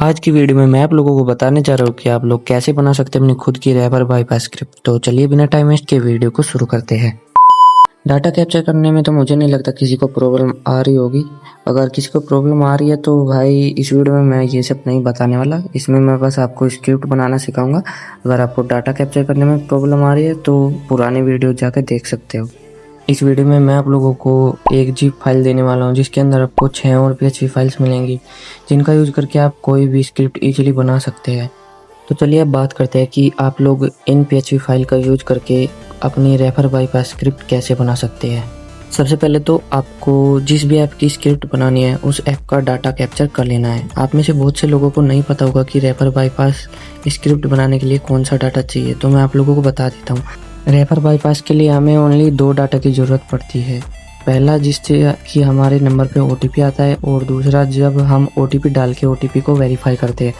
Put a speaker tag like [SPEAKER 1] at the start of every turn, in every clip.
[SPEAKER 1] आज की वीडियो में मैं आप लोगों को बताने जा रहा हूँ कि आप लोग कैसे बना सकते हैं अपनी खुद की रैपर बाईपास स्क्रिप्ट। तो चलिए बिना टाइम वेस्ट के वीडियो को शुरू करते हैं। डाटा कैप्चर करने में तो मुझे नहीं लगता किसी को प्रॉब्लम आ रही होगी। अगर किसी को प्रॉब्लम आ रही है तो भाई इस वीडियो में मैं ये सब नहीं बताने वाला। इसमें मैं बस आपको स्क्रिप्ट बनाना सिखाऊंगा। अगर आपको डाटा कैप्चर करने में प्रॉब्लम आ रही है तो पुरानी वीडियो जाकर देख सकते हो। इस वीडियो में मैं आप लोगों को एक जिप फाइल देने वाला हूं जिसके अंदर आपको 6 और PHP फाइल्स मिलेंगी जिनका यूज़ करके आप कोई भी स्क्रिप्ट इजीली बना सकते हैं। तो चलिए अब बात करते हैं कि आप लोग इन PHP फाइल का यूज़ करके अपनी रैपर बाईपास स्क्रिप्ट कैसे बना सकते हैं। सबसे पहले तो आपको जिस भी ऐप की स्क्रिप्ट बनानी है उस ऐप का डाटा कैप्चर कर लेना है। आप में से बहुत से लोगों को नहीं पता होगा कि रैपर बाईपास स्क्रिप्ट बनाने के लिए कौन सा डाटा चाहिए, तो मैं आप लोगों को बता देता हूँ। रैपर बाईपास के लिए हमें ओनली 2 डाटा की ज़रूरत पड़ती है। पहला जिससे कि हमारे नंबर पे OTP आता है, और दूसरा जब हम OTP डाल के OTP को वेरीफाई करते हैं।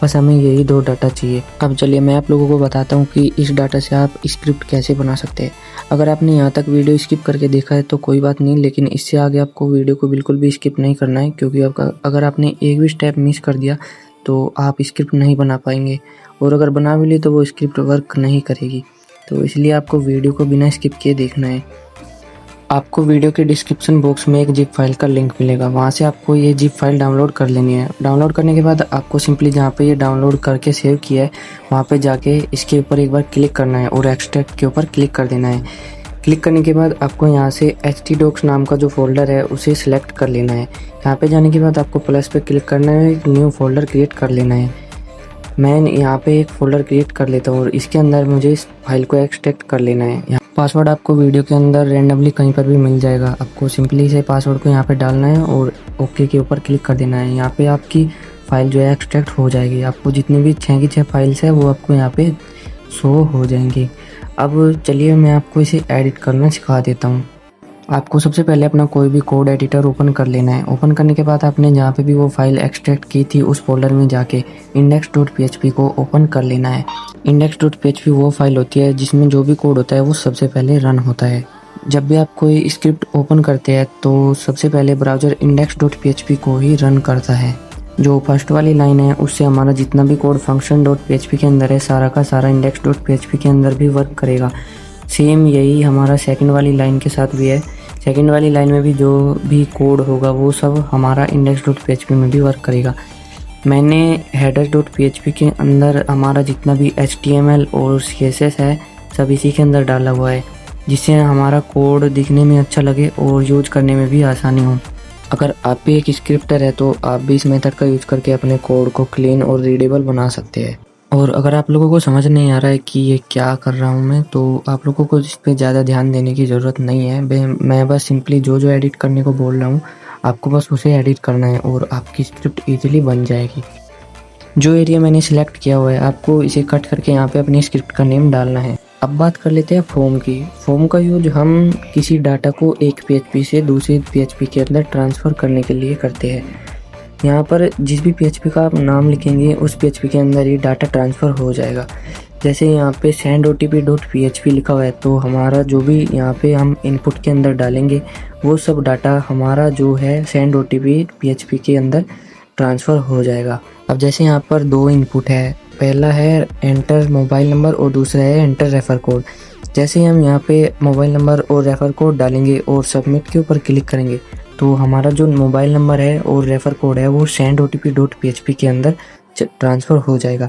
[SPEAKER 1] बस हमें यही 2 डाटा चाहिए। अब चलिए मैं आप लोगों को बताता हूँ कि इस डाटा से आप स्क्रिप्ट कैसे बना सकते हैं। अगर आपने यहाँ तक वीडियो स्किप करके देखा है तो कोई बात नहीं, लेकिन इससे आगे आपको वीडियो को बिल्कुल भी स्किप नहीं करना है, क्योंकि अगर आपने एक भी स्टेप मिस कर दिया तो आप स्क्रिप्ट नहीं बना पाएंगे, और अगर बना भी ली तो वो स्क्रिप्ट वर्क नहीं करेगी। तो इसलिए आपको वीडियो को बिना स्किप किए देखना है। आपको वीडियो के डिस्क्रिप्शन बॉक्स में एक जिप फाइल का लिंक मिलेगा, वहाँ से आपको ये जिप फाइल डाउनलोड कर लेनी है। डाउनलोड करने के बाद आपको सिंपली जहाँ पे ये डाउनलोड करके सेव किया है वहाँ पे जाके इसके ऊपर एक बार क्लिक करना है और एक्सट्रैक्ट के ऊपर क्लिक कर देना है। क्लिक करने के बाद आपको यहाँ से htdocs नाम का जो फोल्डर है उसे सिलेक्ट कर लेना है। यहाँ पे जाने के बाद आपको प्लस पे क्लिक करना है, एक न्यू फोल्डर क्रिएट कर लेना है। मैं यहाँ पे एक फ़ोल्डर क्रिएट कर लेता हूँ और इसके अंदर मुझे इस फाइल को एक्सट्रैक्ट कर लेना है। यहाँ पासवर्ड आपको वीडियो के अंदर रैंडमली कहीं पर भी मिल जाएगा। आपको सिंपली से पासवर्ड को यहाँ पे डालना है और ओके के ऊपर क्लिक कर देना है। यहाँ पे आपकी फ़ाइल जो है एक्सट्रैक्ट हो जाएगी। आपको जितनी भी 6 की 6 फाइल्स है वो आपको यहाँ पे शो हो जाएंगी। अब चलिए मैं आपको इसे एडिट करना सिखा देता हूँ। आपको सबसे पहले अपना कोई भी कोड एडिटर ओपन कर लेना है। ओपन करने के बाद आपने जहाँ पे भी वो फाइल एक्सट्रैक्ट की थी उस फोल्डर में जाके index.php को ओपन कर लेना है। index.php वो फाइल होती है जिसमें जो भी कोड होता है वो सबसे पहले रन होता है। जब भी आप कोई स्क्रिप्ट ओपन करते हैं तो सबसे पहले ब्राउज़र index.php को ही रन करता है। जो फर्स्ट वाली लाइन है उससे हमारा जितना भी कोड function.php के अंदर है सारा का सारा index.php के अंदर भी वर्क करेगा। सेम यही हमारा सेकंड वाली लाइन के साथ भी है। सेकंड वाली लाइन में भी जो भी कोड होगा वो सब हमारा index.php में भी वर्क करेगा। मैंने header.php के अंदर हमारा जितना भी HTML और CSS है सब इसी के अंदर डाला हुआ है, जिससे हमारा कोड दिखने में अच्छा लगे और यूज करने में भी आसानी हो। अगर आप भी एक स्क्रिप्टर है तो आप भी इस मेथड का यूज़ करके अपने कोड को क्लीन और रीडेबल बना सकते हैं। और अगर आप लोगों को समझ नहीं आ रहा है कि ये क्या कर रहा हूँ मैं, तो आप लोगों को इस पे ज़्यादा ध्यान देने की ज़रूरत नहीं है। मैं बस सिंपली जो एडिट करने को बोल रहा हूँ आपको बस उसे एडिट करना है और आपकी स्क्रिप्ट ईजिली बन जाएगी। जो एरिया मैंने सिलेक्ट किया हुआ है आपको इसे कट करके यहाँ पे अपनी स्क्रिप्ट का नेम डालना है। अब बात कर लेते हैं फॉर्म की। फॉर्म का यूज हम किसी डाटा को एक PHP से दूसरे PHP के अंदर ट्रांसफ़र करने के लिए करते हैं। यहाँ पर जिस भी PHP का आप नाम लिखेंगे उस PHP के अंदर ही डाटा ट्रांसफ़र हो जाएगा। जैसे यहाँ पे sendotp.php लिखा हुआ है तो हमारा जो भी यहाँ पे हम इनपुट के अंदर डालेंगे वो सब डाटा हमारा जो है sendotp.php के अंदर ट्रांसफ़र हो जाएगा। अब जैसे यहाँ पर 2 इनपुट है, पहला है एंटर मोबाइल नंबर और दूसरा है एंटर रेफ़र कोड। जैसे ही हम यहाँ पे मोबाइल नंबर और रेफ़र कोड डालेंगे और सबमिट के ऊपर क्लिक करेंगे तो हमारा जो मोबाइल नंबर है और रेफ़र कोड है वो sendotp.php के अंदर ट्रांसफ़र हो जाएगा,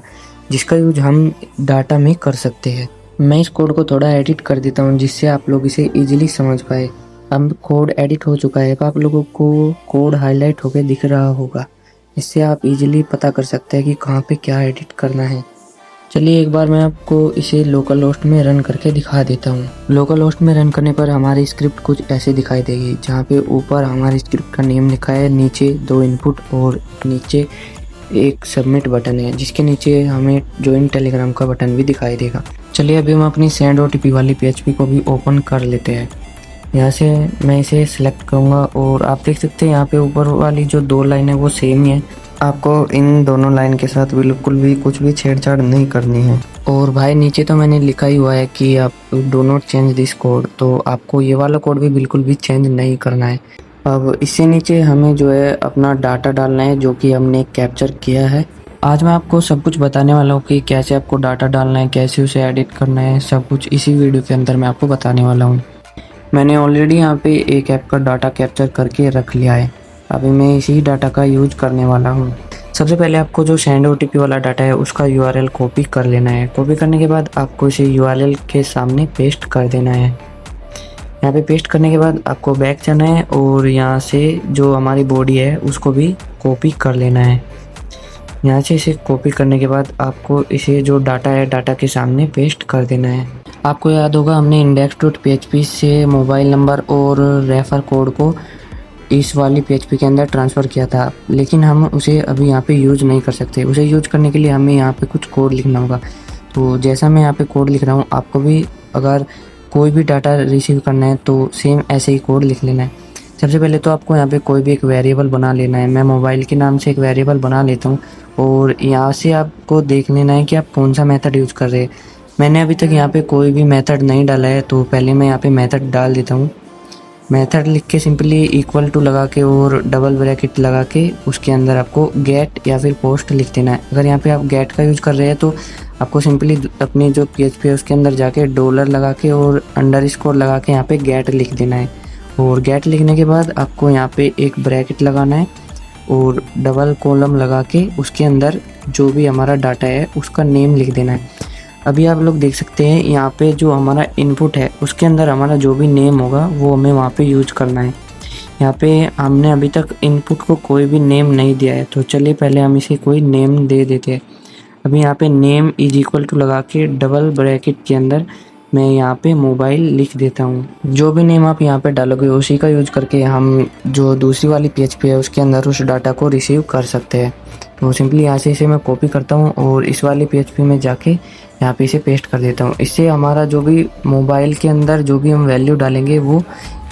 [SPEAKER 1] जिसका यूज हम डाटा में कर सकते हैं। मैं इस कोड को थोड़ा एडिट कर देता हूँ जिससे आप लोग इसे इजीली समझ पाए। अब कोड एडिट हो चुका है, आप लोगों को कोड हाईलाइट होकर दिख रहा होगा। इससे आप इजीली पता कर सकते हैं कि कहाँ पे क्या एडिट करना है। चलिए एक बार मैं आपको इसे लोकल होस्ट में रन करके दिखा देता हूँ। लोकल होस्ट में रन करने पर हमारी स्क्रिप्ट कुछ ऐसे दिखाई देगी, जहाँ पे ऊपर हमारी स्क्रिप्ट का नेम लिखा है, नीचे 2 इनपुट और नीचे एक सबमिट बटन है, जिसके नीचे हमें ज्वाइन टेलीग्राम का बटन भी दिखाई देगा। चलिए अभी हम अपनी sendotp वाली PHP को भी ओपन कर लेते हैं। यहाँ से मैं इसे सिलेक्ट करूँगा और आप देख सकते हैं यहाँ पे ऊपर वाली जो 2 लाइन है वो सेम ही है। आपको इन दोनों लाइन के साथ बिल्कुल भी कुछ भी छेड़छाड़ नहीं करनी है। और भाई नीचे तो मैंने लिखा ही हुआ है कि आप do not change this code, तो आपको ये वाला कोड भी बिल्कुल भी चेंज नहीं करना है। अब इससे नीचे हमें जो है अपना डाटा डालना है जो कि हमने कैप्चर किया है। आज मैं आपको सब कुछ बताने वाला हूँ कि कैसे आपको डाटा डालना है, कैसे उसे एडिट करना है, सब कुछ इसी वीडियो के अंदर मैं आपको बताने वाला हूँ। मैंने ऑलरेडी यहाँ पे एक ऐप का डाटा कैप्चर करके रख लिया है। अभी मैं इसी डाटा का यूज करने वाला हूँ। सबसे पहले आपको जो सेंड ओटीपी वाला डाटा है उसका यूआरएल कॉपी कर लेना है। कॉपी करने के बाद आपको इसे यूआरएल के सामने पेस्ट कर देना है। यहाँ पे पेस्ट करने के बाद आपको बैक जाना है और यहाँ से जो हमारी बॉडी है उसको भी कॉपी कर लेना है। यहाँ से इसे कॉपी करने के बाद आपको इसे जो डाटा है डाटा के सामने पेस्ट कर देना है। आपको याद होगा हमने index.php से मोबाइल नंबर और रेफर कोड को इस वाली PHP के अंदर ट्रांसफ़र किया था, लेकिन हम उसे अभी यहाँ पे यूज़ नहीं कर सकते। उसे यूज़ करने के लिए हमें यहाँ पे कुछ कोड लिखना होगा। तो जैसा मैं यहाँ पे कोड लिख रहा हूँ, आपको भी अगर कोई भी डाटा रिसीव करना है तो सेम ऐसे ही कोड लिख लेना है। सबसे पहले तो आपको यहाँ पे कोई भी एक वेरिएबल बना लेना है। मैं मोबाइल के नाम से एक वेरिएबल बना लेता हूँ और यहाँ से आपको देख लेना है कि आप कौन सा मेथड यूज़ कर रहे हैं। मैंने अभी तक यहाँ पे कोई भी मेथड नहीं डाला है, तो पहले मैं यहाँ पे मेथड डाल देता हूँ। मेथड लिख के सिंपली इक्वल टू लगा के और डबल ब्रैकेट लगा के उसके अंदर आपको गेट या फिर पोस्ट लिख देना है। अगर यहाँ पे आप गेट का यूज़ कर रहे हैं तो आपको सिंपली अपनी जो PHP है उसके अंदर जाके डॉलर लगा के और अंडरस्कोर लगा के यहाँ पे गेट लिख देना है। और गेट लिखने के बाद आपको यहाँ पे एक ब्रैकेट लगाना है और डबल कॉलम लगा के उसके अंदर जो भी हमारा डाटा है उसका नेम लिख देना है। अभी आप लोग देख सकते हैं यहाँ पे जो हमारा इनपुट है उसके अंदर हमारा जो भी नेम होगा वो हमें वहाँ पे यूज करना है। यहाँ पे हमने अभी तक इनपुट को कोई भी नेम नहीं दिया है, तो चलिए पहले हम इसे कोई नेम दे देते हैं। अभी यहाँ पे नेम इज इक्वल टू लगा के डबल ब्रैकेट के अंदर मैं यहाँ पे मोबाइल लिख देता हूँ। जो भी नेम आप यहाँ पे डालोगे उसी का यूज करके हम जो दूसरी वाली PHP है उसके अंदर उस डाटा को रिसीव कर सकते हैं। तो सिंपली यहाँ से इसे मैं कॉपी करता हूँ और इस वाली PHP में जाके यहाँ पे इसे पेस्ट कर देता हूँ। इससे हमारा जो भी मोबाइल के अंदर जो भी हम वैल्यू डालेंगे वो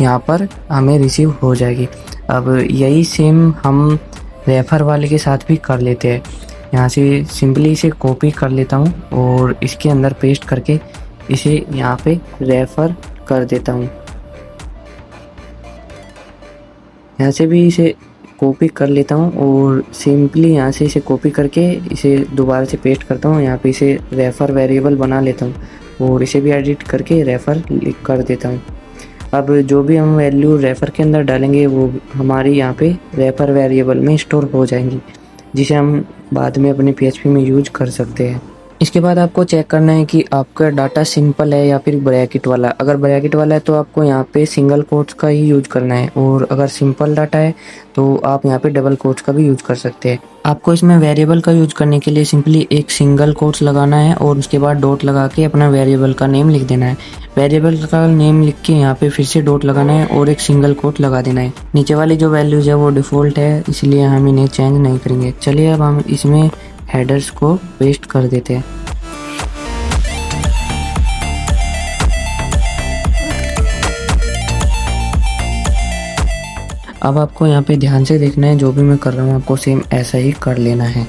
[SPEAKER 1] यहाँ पर हमें रिसीव हो जाएगी। अब यही सेम हम रेफर वाले के साथ भी कर लेते हैं। यहाँ से सिंपली इसे कॉपी कर लेता हूँ और इसके अंदर पेस्ट करके इसे यहाँ पे रेफर कर देता हूँ। यहाँ से भी इसे कॉपी कर लेता हूँ और सिंपली यहाँ से इसे कॉपी करके इसे दोबारा से पेस्ट करता हूँ। यहाँ पे इसे रेफर वेरिएबल बना लेता हूँ और इसे भी एडिट करके रेफर कर देता हूँ। अब जो भी हम वैल्यू रेफर के अंदर डालेंगे वो हमारी यहाँ पे रेफर वेरिएबल में स्टोर हो जाएंगी, जिसे हम बाद में अपने PHP में यूज कर सकते हैं। इसके बाद आपको चेक करना है कि आपका डाटा सिंपल है या फिर ब्रैकेट वाला। अगर ब्रैकेट वाला है तो आपको यहाँ पे सिंगल कोट्स का ही यूज करना है, और अगर सिंपल डाटा है तो आप यहाँ पे डबल कोट्स का भी यूज कर सकते हैं। आपको इसमें वेरिएबल का यूज करने के लिए सिंपली एक सिंगल कोट्स लगाना है और उसके बाद डॉट लगा के अपना वेरिएबल का नेम लिख देना है। वेरिएबल का नेम लिख के यहाँ पे फिर से डॉट लगाना है और एक सिंगल कोट लगा देना है। नीचे वाली जो वैल्यूज है वो डिफ़ॉल्ट है, इसलिए हम इन्हें चेंज नहीं करेंगे। चलिए अब हम इसमें हेडर्स को पेस्ट कर देते हैं। अब आपको यहाँ पे ध्यान से देखना है, जो भी मैं कर रहा हूँ आपको सेम ऐसा ही कर लेना है।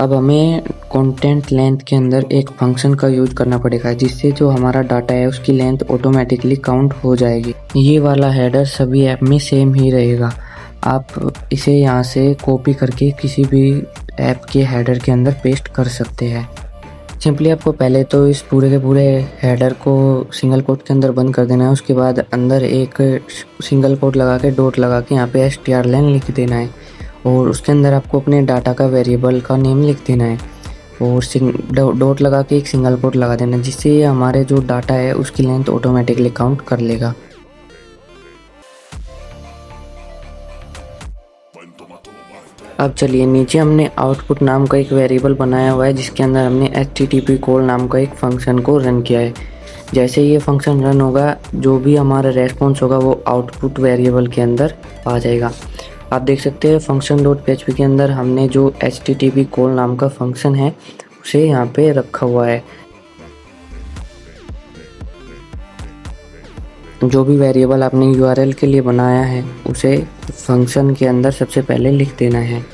[SPEAKER 1] अब हमें कंटेंट लेंथ के अंदर एक फंक्शन का यूज करना पड़ेगा, जिससे जो हमारा डाटा है उसकी लेंथ ऑटोमेटिकली काउंट हो जाएगी। ये वाला हेडर सभी ऐप में सेम ही रहेगा। आप इसे यहाँ से कॉपी करके किसी भी ऐप के हेडर के अंदर पेस्ट कर सकते हैं। सिंपली आपको पहले तो इस पूरे के पूरे हेडर को सिंगल कोट के अंदर बंद कर देना है। उसके बाद अंदर एक सिंगल कोट लगा के डॉट लगा के यहाँ पे strlen लिख देना है और उसके अंदर आपको अपने डाटा का वेरिएबल का नेम लिख देना है और डॉट लगा के एक सिंगल कोट लगा देना है, जिससे ये हमारे जो डाटा है उसकी लेंथ ऑटोमेटिकली काउंट कर लेगा। अब चलिए नीचे हमने आउटपुट नाम का एक वेरिएबल बनाया हुआ है, जिसके अंदर हमने http कॉल नाम का एक फंक्शन को रन किया है। जैसे ये फंक्शन रन होगा, जो भी हमारा रेस्पॉन्स होगा वो आउटपुट वेरिएबल के अंदर आ जाएगा। आप देख सकते हैं फंक्शन डॉट php के अंदर हमने जो http कॉल नाम का फंक्शन है उसे यहाँ पे रखा हुआ है। जो भी वेरिएबल आपने यूआरएल के लिए बनाया है उसे फंक्शन के अंदर सबसे पहले लिख देना है,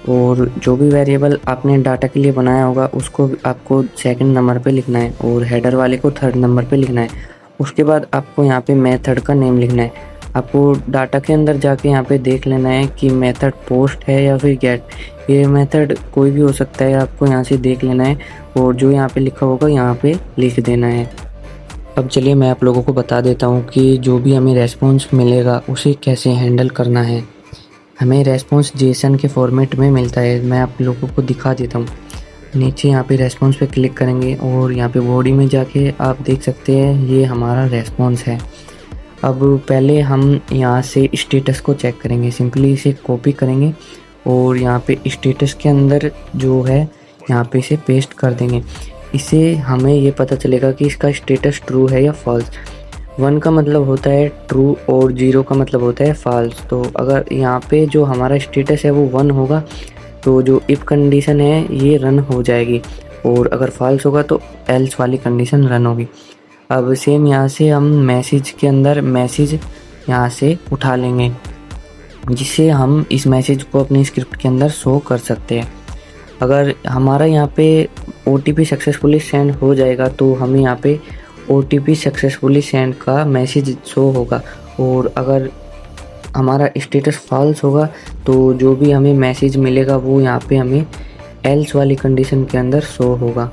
[SPEAKER 1] और जो भी वेरिएबल आपने डाटा के लिए बनाया होगा उसको आपको सेकंड नंबर पे लिखना है और हेडर वाले को थर्ड नंबर पे लिखना है। उसके बाद आपको यहाँ पे मेथड का नेम लिखना है। आपको डाटा के अंदर जाके यहाँ पे देख लेना है कि मेथड पोस्ट है या फिर गेट, ये मेथड कोई भी हो सकता है, आपको यहाँ से देख लेना है और जो यहाँ पे लिखा होगा यहाँ पे लिख देना है। अब चलिए मैं आप लोगों को बता देता हूँ कि जो भी हमें रेस्पॉन्स मिलेगा उसे कैसे हैंडल करना है। हमें रेस्पॉन्स जेसन के फॉर्मेट में मिलता है, मैं आप लोगों को दिखा देता हूँ। नीचे यहाँ पे रेस्पॉन्स पे क्लिक करेंगे और यहाँ पे बॉडी में जाके आप देख सकते हैं ये हमारा रेस्पॉन्स है। अब पहले हम यहाँ से स्टेटस को चेक करेंगे, सिंपली इसे कॉपी करेंगे और यहाँ पे स्टेटस के अंदर जो है यहाँ पे इसे पेस्ट कर देंगे। इससे हमें ये पता चलेगा कि इसका स्टेटस ट्रू है या फॉल्स। 1 का मतलब होता है ट्रू और 0 का मतलब होता है फॉल्स। तो अगर यहाँ पे जो हमारा स्टेटस है वो 1 होगा तो जो इफ कंडीशन है ये रन हो जाएगी, और अगर फॉल्स होगा तो एल्स वाली कंडीशन रन होगी। अब सेम यहाँ से हम मैसेज के अंदर मैसेज यहाँ से उठा लेंगे, जिससे हम इस मैसेज को अपनी स्क्रिप्ट के अंदर शो कर सकते हैं। अगर हमारा यहाँ पे OTP सक्सेसफुली सेंड हो जाएगा तो हमें यहाँ पे OTP सक्सेसफुली सेंड का मैसेज शो होगा, और अगर हमारा स्टेटस फॉल्स होगा तो जो भी हमें मैसेज मिलेगा वो यहाँ पे हमें एल्स वाली कंडीशन के अंदर शो होगा।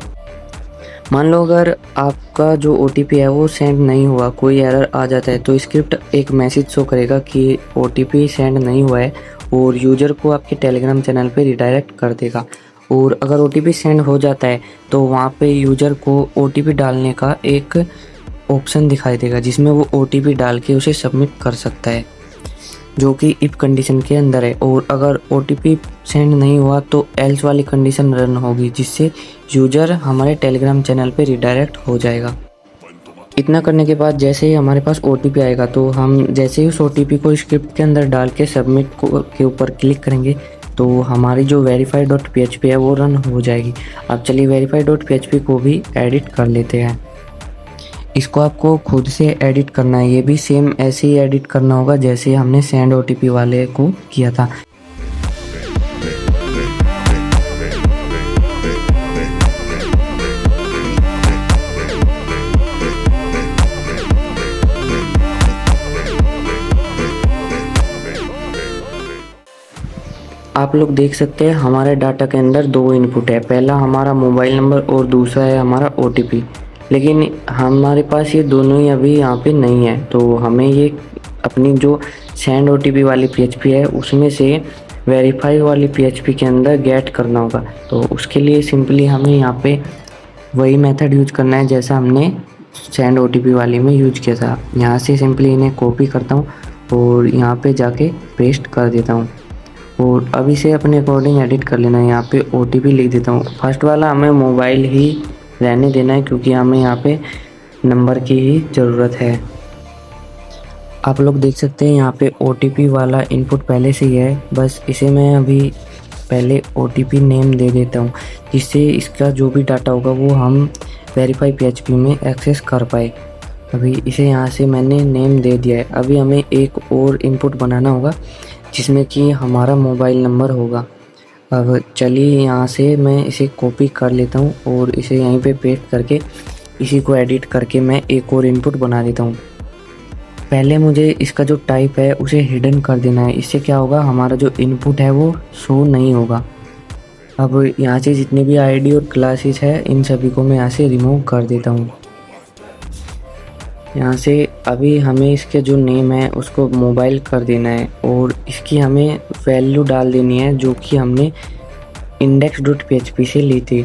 [SPEAKER 1] मान लो अगर आपका जो OTP है वो सेंड नहीं हुआ, कोई एरर आ जाता है, तो स्क्रिप्ट एक मैसेज शो करेगा कि OTP सेंड नहीं हुआ है और यूज़र को आपके टेलीग्राम चैनल पे रिडायरेक्ट कर देगा। और अगर OTP सेंड हो जाता है तो वहाँ पे यूज़र को OTP डालने का एक ऑप्शन दिखाई देगा, जिसमें वो OTP डाल के उसे सबमिट कर सकता है, जो कि इफ कंडीशन के अंदर है। और अगर OTP सेंड नहीं हुआ तो एल्स वाली कंडीशन रन होगी, जिससे यूज़र हमारे टेलीग्राम चैनल पे रिडायरेक्ट हो जाएगा। इतना करने के बाद जैसे ही हमारे पास OTP आएगा तो हम जैसे ही उस OTP को स्क्रिप्ट के अंदर डाल के सबमिट के ऊपर क्लिक करेंगे तो हमारी जो verify.php है वो रन हो जाएगी। अब चलिए verify.php को भी एडिट कर लेते हैं। इसको आपको खुद से एडिट करना है, ये भी सेम ऐसे ही एडिट करना होगा जैसे हमने सेंड OTP वाले को किया था। आप लोग देख सकते हैं हमारे डाटा के अंदर 2 इनपुट है, पहला हमारा मोबाइल नंबर और दूसरा है हमारा OTP, लेकिन हमारे पास ये दोनों ही अभी यहाँ पे नहीं है। तो हमें ये अपनी जो सेंड OTP वाली PHP है उसमें से वेरीफाई वाली PHP के अंदर गेट करना होगा। तो उसके लिए सिंपली हमें यहाँ पे वही मेथड यूज करना है जैसा हमने सेंड OTP वाली में यूज किया था। यहाँ से सिंपली इन्हें कॉपी करता हूँ और यहाँ पे जाके पेस्ट कर देता हूँ, और अब इसे अपने अकॉर्डिंग एडिट कर लेना है। यहाँ पे OTP लिख देता हूँ। फर्स्ट वाला हमें मोबाइल ही रहने देना है क्योंकि हमें यहाँ पे नंबर की ही ज़रूरत है। आप लोग देख सकते हैं यहाँ पे OTP वाला इनपुट पहले से ही है, बस इसे मैं अभी पहले OTP नेम दे देता हूँ, जिससे इसका जो भी डाटा होगा वो हम वेरीफाई PHP में एक्सेस कर पाए। अभी इसे यहाँ से मैंने नेम दे दिया है। अभी हमें एक और इनपुट बनाना होगा जिसमें कि हमारा मोबाइल नंबर होगा। अब चलिए यहाँ से मैं इसे कॉपी कर लेता हूँ और इसे यहीं पे पेस्ट करके इसी को एडिट करके मैं एक और इनपुट बना देता हूँ। पहले मुझे इसका जो टाइप है उसे हिडन कर देना है, इससे क्या होगा हमारा जो इनपुट है वो शो नहीं होगा। अब यहाँ से जितने भी ID और क्लासेस है इन सभी को मैं यहाँ से रिमूव कर देता हूँ। यहाँ से अभी हमें इसके जो नेम है उसको मोबाइल कर देना है और इसकी हमें वैल्यू डाल देनी है जो कि हमने index.php से ली थी।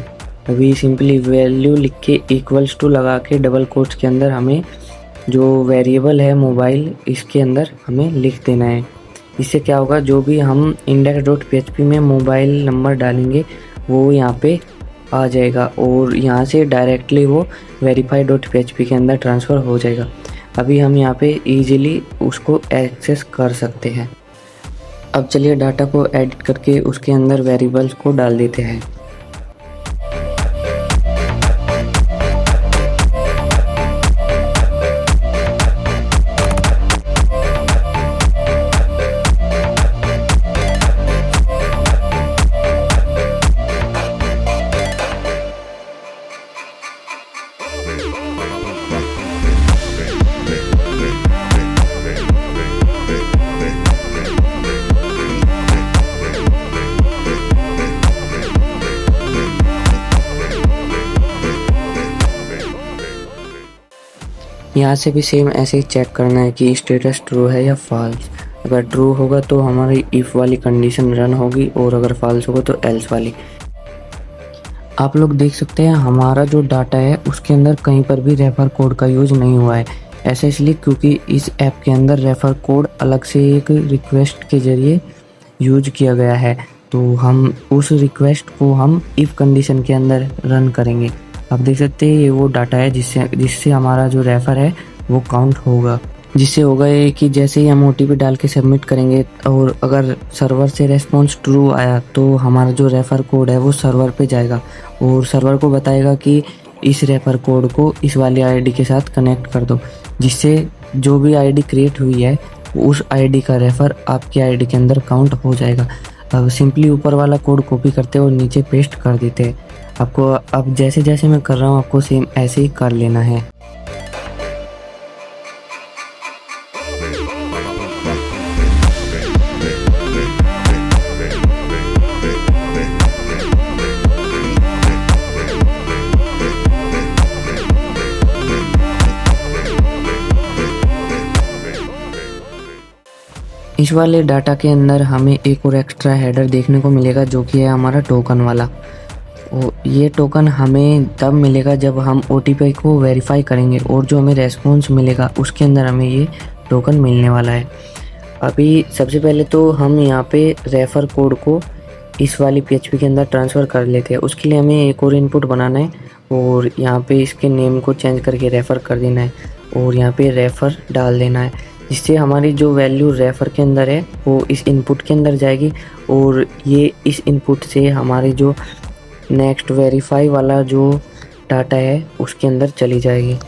[SPEAKER 1] अभी सिंपली वैल्यू लिख के इक्वल्स टू लगा के डबल कोट्स के अंदर हमें जो वेरिएबल है मोबाइल इसके अंदर हमें लिख देना है। इससे क्या होगा जो भी हम index.php में मोबाइल नंबर डालेंगे वो यहाँ पे आ जाएगा और यहाँ से डायरेक्टली वो verify.php के अंदर ट्रांसफ़र हो जाएगा। अभी हम यहाँ पे इजीली उसको एक्सेस कर सकते हैं। अब चलिए डाटा को एडिट करके उसके अंदर वेरिएबल्स को डाल देते हैं। यहाँ से भी सेम ऐसे ही चेक करना है कि स्टेटस ट्रू है या फॉल्स। अगर ट्रू होगा तो हमारी इफ़ वाली कंडीशन रन होगी और अगर फॉल्स होगा तो एल्स वाली। आप लोग देख सकते हैं हमारा जो डाटा है उसके अंदर कहीं पर भी रेफर कोड का यूज़ नहीं हुआ है। ऐसा इसलिए क्योंकि इस ऐप के अंदर रेफर कोड अलग से एक रिक्वेस्ट के ज़रिए यूज किया गया है, तो हम उस रिक्वेस्ट को हम इफ़ कंडीशन के अंदर रन करेंगे। आप देख सकते हैं ये वो डाटा है जिससे हमारा जो रेफर है वो काउंट होगा। जिससे होगा ये कि जैसे ही हम OTP डाल के सबमिट करेंगे और अगर सर्वर से रेस्पॉन्स ट्रू आया तो हमारा जो रेफर कोड है वो सर्वर पे जाएगा और सर्वर को बताएगा कि इस रेफर कोड को इस वाली आईडी के साथ कनेक्ट कर दो, जिससे जो भी आईडी क्रिएट हुई है उस आईडी का रेफर आपकी आईडी के अंदर काउंट हो जाएगा। अब सिंपली ऊपर वाला कोड कॉपी करते हैं और नीचे पेस्ट कर देते हैं। आपको अब जैसे जैसे मैं कर रहा हूँ आपको सेम ऐसे ही कर लेना है। इस वाले डाटा के अंदर हमें एक और एक्स्ट्रा हेडर देखने को मिलेगा जो कि है हमारा टोकन वाला। ये टोकन हमें तब मिलेगा जब हम OTP को वेरीफाई करेंगे और जो हमें रेस्पॉन्स मिलेगा उसके अंदर हमें ये टोकन मिलने वाला है। अभी सबसे पहले तो हम यहाँ पे रेफर कोड को इस वाली PHP के अंदर ट्रांसफ़र कर लेते हैं। उसके लिए हमें एक और इनपुट बनाना है और यहाँ पे इसके नेम को चेंज करके रेफ़र कर देना है और यहाँ पे रेफ़र डाल देना है, जिससे हमारी जो वैल्यू रेफ़र के अंदर है वो इस इनपुट के अंदर जाएगी और ये इस इनपुट से हमारे जो नेक्स्ट वेरीफाई वाला जो डाटा है उसके अंदर चली जाएगी।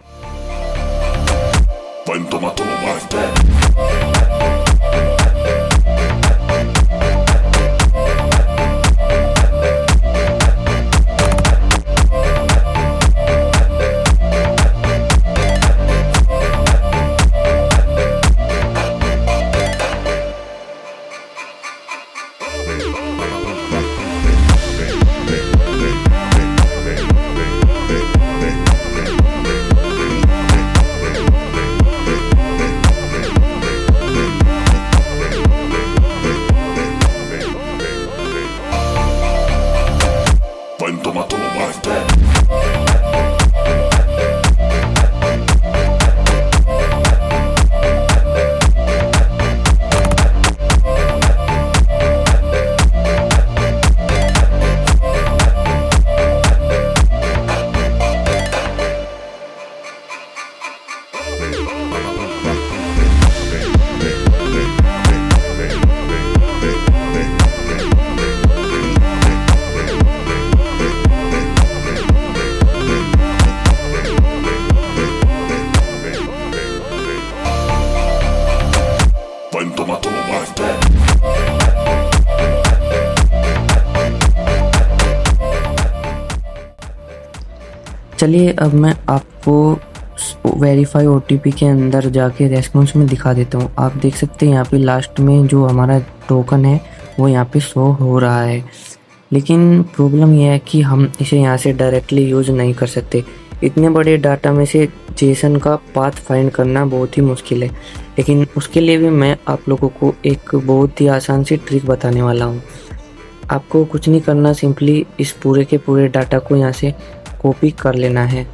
[SPEAKER 1] चलिए अब मैं आपको वेरीफाई OTP के अंदर जाके रेस्पॉन्स में दिखा देता हूँ। आप देख सकते हैं यहाँ पे लास्ट में जो हमारा टोकन है वो यहाँ पे शो हो रहा है, लेकिन प्रॉब्लम यह है कि हम इसे यहाँ से डायरेक्टली यूज़ नहीं कर सकते। इतने बड़े डाटा में से जेसन का पाथ फाइंड करना बहुत ही मुश्किल है, लेकिन उसके लिए भी मैं आप लोगों को एक बहुत ही आसान सी ट्रिक बताने वाला हूँ। आपको कुछ नहीं करना, सिंपली इस पूरे के पूरे डाटा को यहाँ से कॉपी कर लेना है।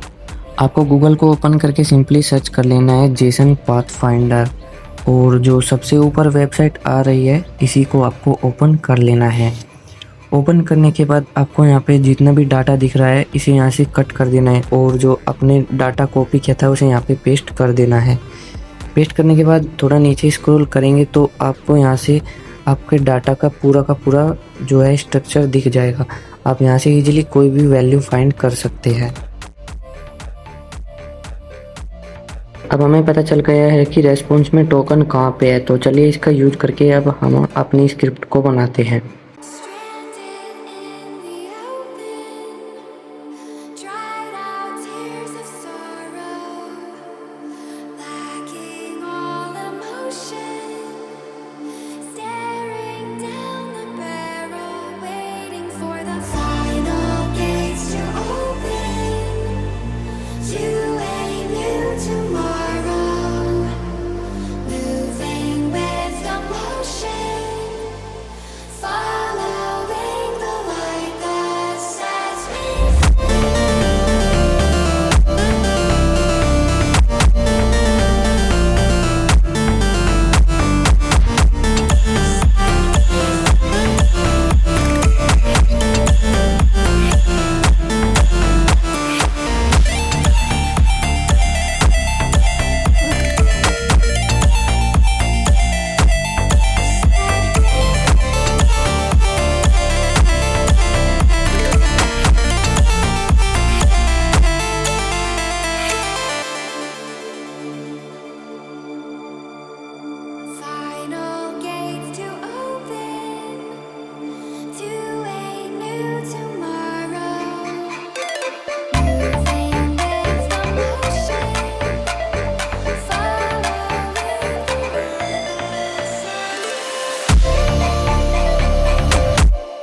[SPEAKER 1] आपको गूगल को ओपन करके सिंपली सर्च कर लेना है जेसन पाथ फाइंडर और जो सबसे ऊपर वेबसाइट आ रही है इसी को आपको ओपन कर लेना है। ओपन करने के बाद आपको यहाँ पे जितना भी डाटा दिख रहा है इसे यहाँ से कट कर देना है और जो अपने डाटा कॉपी किया था उसे यहाँ पे पेस्ट कर देना है। पेस्ट करने के बाद थोड़ा नीचे स्क्रॉल करेंगे तो आपको यहाँ से आपके डाटा का पूरा जो है स्ट्रक्चर दिख जाएगा। आप यहाँ से इजीली कोई भी वैल्यू फाइंड कर सकते हैं। अब हमें पता चल गया है कि रेस्पॉन्स में टोकन कहाँ पे है, तो चलिए इसका यूज करके अब हम अपनी स्क्रिप्ट को बनाते हैं।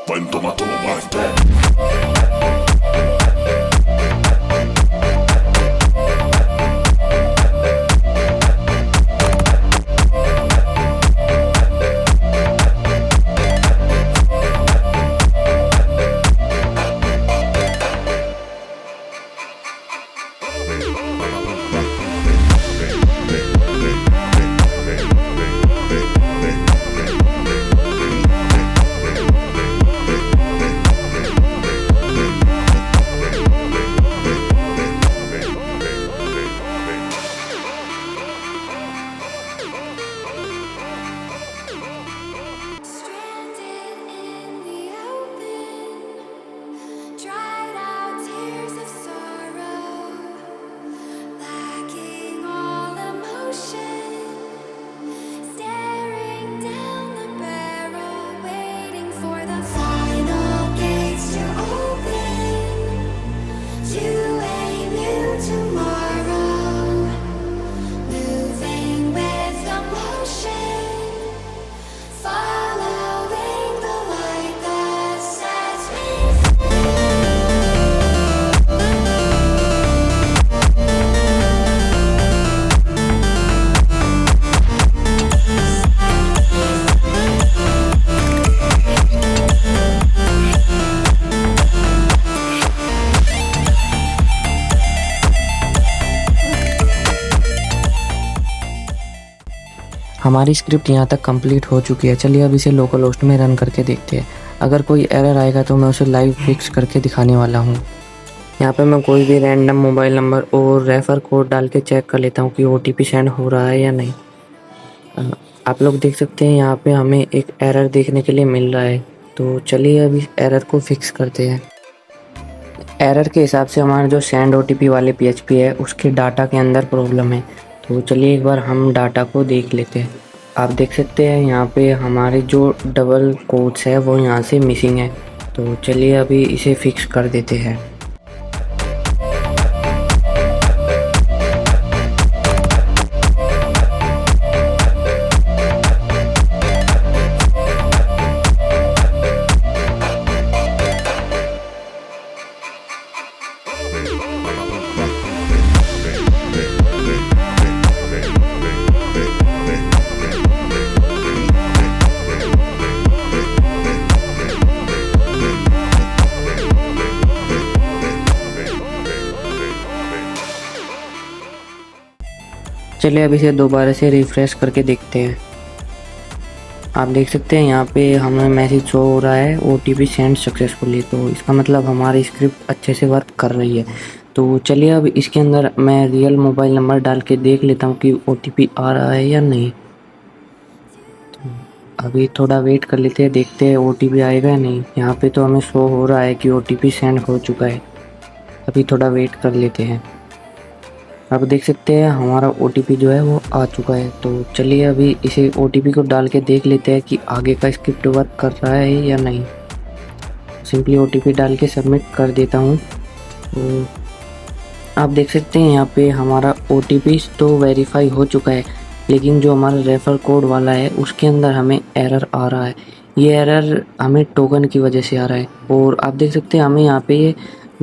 [SPEAKER 2] When tomato my back.
[SPEAKER 1] हमारी स्क्रिप्ट यहाँ तक कंप्लीट हो चुकी है। चलिए अब इसे लोकल होस्ट में रन करके देखते हैं। अगर कोई एरर आएगा तो मैं उसे लाइव फिक्स करके दिखाने वाला हूँ। यहाँ पे मैं कोई भी रैंडम मोबाइल नंबर और रेफर कोड डाल के चेक कर लेता हूँ कि OTP सेंड हो रहा है या नहीं। आप लोग देख सकते हैं यहाँ पे हमें एक एरर देखने के लिए मिल रहा है। तो चलिए अब इस एरर को फिक्स करते हैं। एरर के हिसाब से हमारा जो सेंड OTP वाले PHP है उसके डाटा के अंदर प्रॉब्लम है। तो चलिए एक बार हम डाटा को देख लेते हैं। आप देख सकते हैं यहाँ पे हमारे जो डबल कोट्स है वो यहाँ से मिसिंग है। तो चलिए अभी इसे फिक्स कर देते हैं। चलिए अब इसे दोबारा से रिफ्रेश करके देखते हैं। आप देख सकते हैं यहाँ पे हमें मैसेज शो हो रहा है OTP सेंड सक्सेसफुली। तो इसका मतलब हमारी स्क्रिप्ट अच्छे से वर्क कर रही है। तो चलिए अब इसके अंदर मैं रियल मोबाइल नंबर डाल के देख लेता हूँ कि OTP आ रहा है या नहीं। तो अभी थोड़ा वेट कर लेते हैं, देखते हैं ओटीपी आएगा या नहीं। यहाँ पे तो हमें शो हो रहा है कि ओटीपी सेंड हो चुका है। अभी थोड़ा वेट कर लेते हैं। अब देख सकते हैं हमारा ओटीपी जो है वो आ चुका है। तो चलिए अभी इसे ओटीपी को डाल के देख लेते हैं कि आगे का स्क्रिप्ट वर्क कर रहा है या नहीं। सिंपली ओटीपी डाल के सबमिट कर देता हूँ। तो आप देख सकते हैं यहाँ पे हमारा ओटीपी तो वेरीफाई हो चुका है, लेकिन जो हमारा रेफर कोड वाला है उसके अंदर हमें एरर आ रहा है। ये एरर हमें टोकन की वजह से आ रहा है। और आप देख सकते हैं हमें यहाँ पे ये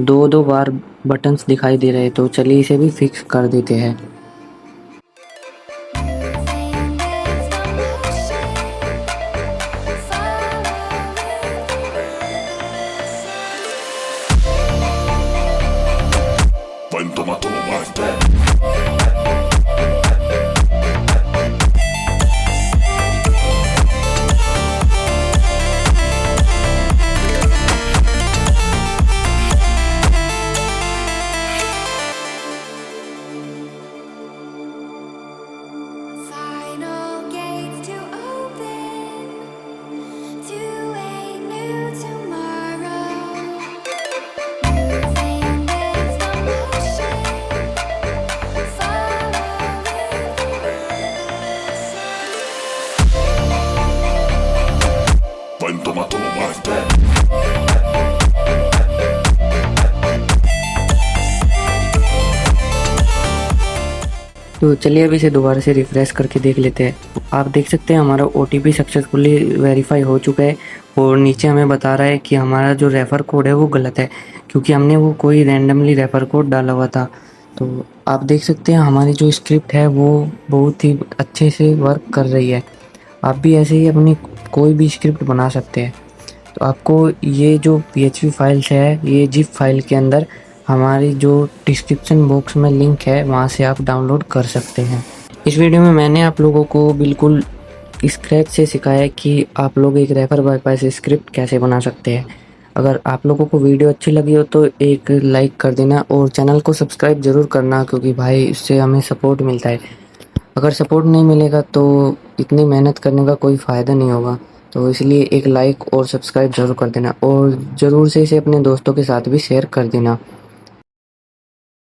[SPEAKER 1] दो दो बार बटन्स दिखाई दे रहे हैं। तो चलिए इसे भी फिक्स कर देते हैं।
[SPEAKER 2] When tomato was dead.
[SPEAKER 3] Final gates to open to a new tomorrow. Moving with the motion, following the
[SPEAKER 2] When tomato was dead.
[SPEAKER 1] तो चलिए अभी इसे दोबारा से रिफ्रेश करके देख लेते हैं। आप देख सकते हैं हमारा ओटीपी सक्सेसफुली वेरीफाई हो चुका है। और नीचे हमें बता रहा है कि हमारा जो रेफ़र कोड है वो गलत है, क्योंकि हमने वो कोई रैंडमली रेफ़र कोड डाला हुआ था। तो आप देख सकते हैं हमारी जो स्क्रिप्ट है वो बहुत ही अच्छे से वर्क कर रही है। आप भी ऐसे ही अपनी कोई भी स्क्रिप्ट बना सकते हैं। तो आपको ये जो PHP फाइल्स है, ये जिप फाइल के अंदर हमारी जो डिस्क्रिप्शन बॉक्स में लिंक है वहाँ से आप डाउनलोड कर सकते हैं। इस वीडियो में मैंने आप लोगों को बिल्कुल स्क्रैच से सिखाया कि आप लोग एक रेफर बाईपास स्क्रिप्ट कैसे बना सकते हैं। अगर आप लोगों को वीडियो अच्छी लगी हो तो एक लाइक कर देना और चैनल को सब्सक्राइब ज़रूर करना, क्योंकि भाई इससे हमें सपोर्ट मिलता है। अगर सपोर्ट नहीं मिलेगा तो इतनी मेहनत करने का कोई फ़ायदा नहीं होगा। तो इसलिए एक लाइक और सब्सक्राइब ज़रूर कर देना और ज़रूर से इसे अपने दोस्तों के साथ भी शेयर कर देना।